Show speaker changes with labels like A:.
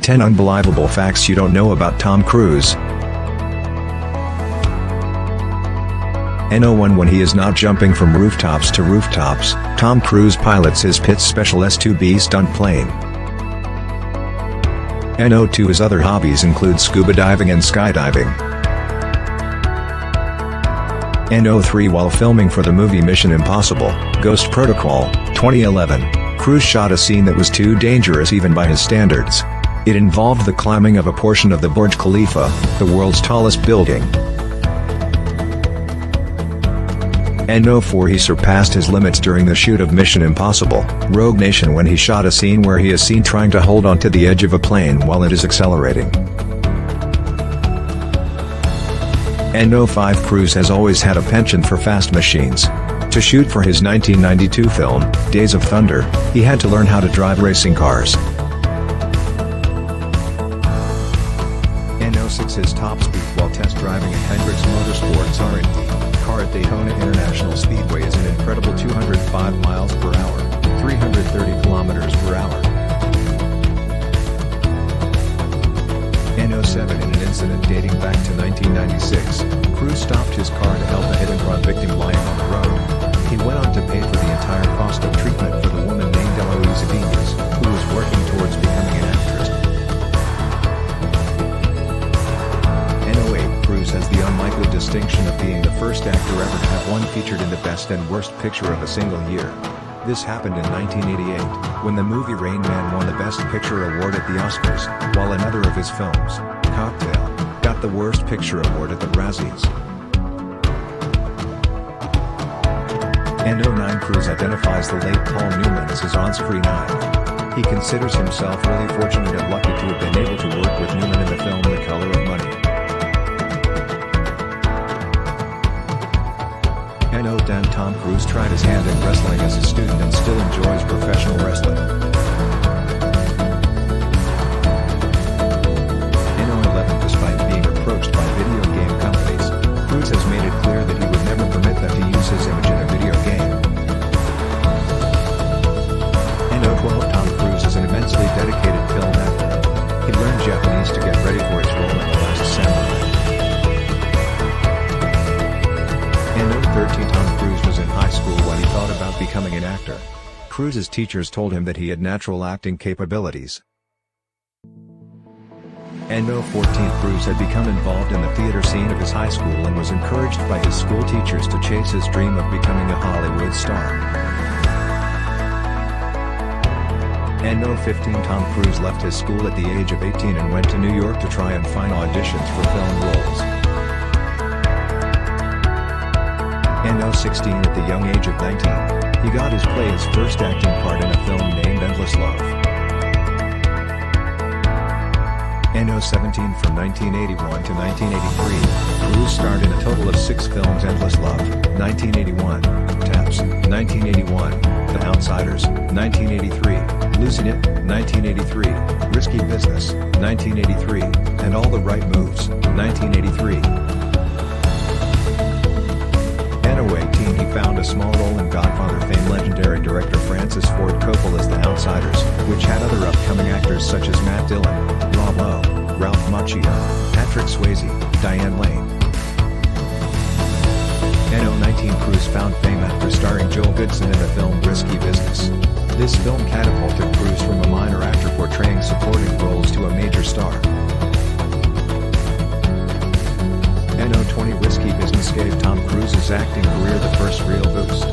A: 10 Unbelievable Facts You Don't Know About Tom Cruise. No. When he is not jumping from rooftops to rooftops, Tom Cruise pilots his Pitts Special S2B stunt plane. No. 2 His other hobbies include scuba diving and skydiving. No. 3 While filming for the movie Mission Impossible: Ghost Protocol, 2011, Cruise shot a scene that was too dangerous even by his standards. It involved the climbing of a portion of the Burj Khalifa, the world's tallest building. No. 4 He surpassed his limits during the shoot of Mission Impossible: Rogue Nation when he shot a scene where he is seen trying to hold onto the edge of a plane while it is accelerating. No. 5 Cruise has always had a penchant for fast machines. To shoot for his 1992 film, Days of Thunder, he had to learn how to drive racing cars. No. 6 His top speed while test driving a Hendrix Motorsports R&D car at Daytona International Speedway is an incredible 205 miles per hour, 330 kilometers per hour. No. 7 In an incident dating back to 1996, Cruise stopped his car to help a hit-and-run victim lying on the road. He went on to pay for the entire cost of treatment for the woman named Eloise Avinas, who was working towards becoming an actress. No. 8 Cruise has the unlikely distinction of being the first actor ever to have won featured in the Best and Worst Picture of a single year. This happened in 1988, when the movie Rain Man won the Best Picture award at the Oscars, while another of his films, Cocktail, got the Worst Picture award at the Razzies. No. 9 Cruise identifies the late Paul Newman as his on-screen idol. He considers himself really fortunate and lucky to have been able to work with Newman in the film The Color of Money. No. 10 Tom Cruise tried his hand in wrestling as a student and still enjoys professional wrestling. No. 11 Despite being approached by video game companies, Cruise has made it clear that he would never permit them to use his image in a video game. No. 12 Tom Cruise is an immensely dedicated film actor. He learned Japanese to get ready for his role in The Last Samurai. No. 13 Tom Cruise was in high school when he thought about becoming an actor. Cruise's teachers told him that he had natural acting capabilities. No. 14 Cruise had become involved in the theater scene of his high school and was encouraged by his school teachers to chase his dream of becoming a Hollywood star. No. 15 Tom Cruise left his school at the age of 18 and went to New York to try and find auditions for film roles. No. 16 At the young age of 19, he got his first acting part in a film named Endless Love. No. 17 From 1981 to 1983, Cruise starred in a total of 6 films: Endless Love, 1981, Taps, 1981, The Outsiders, 1983, Losing It, 1983, Risky Business, 1983, and All the Right Moves, 1983. No. 18 He found a small role in Godfather fame legendary director Francis Ford Coppola's The Outsiders, which had other upcoming actors such as Matt Dillon, Rob Lowe, Ralph Macchio, Patrick Swayze, Diane Lane. No. 19 Cruise found fame after starring Joel Goodson in the film Risky Business. This film catapulted Cruise from a minor actor portraying supporting roles to a major star. No. 20 Risky Business gave Tom Cruise's acting career the first real boost.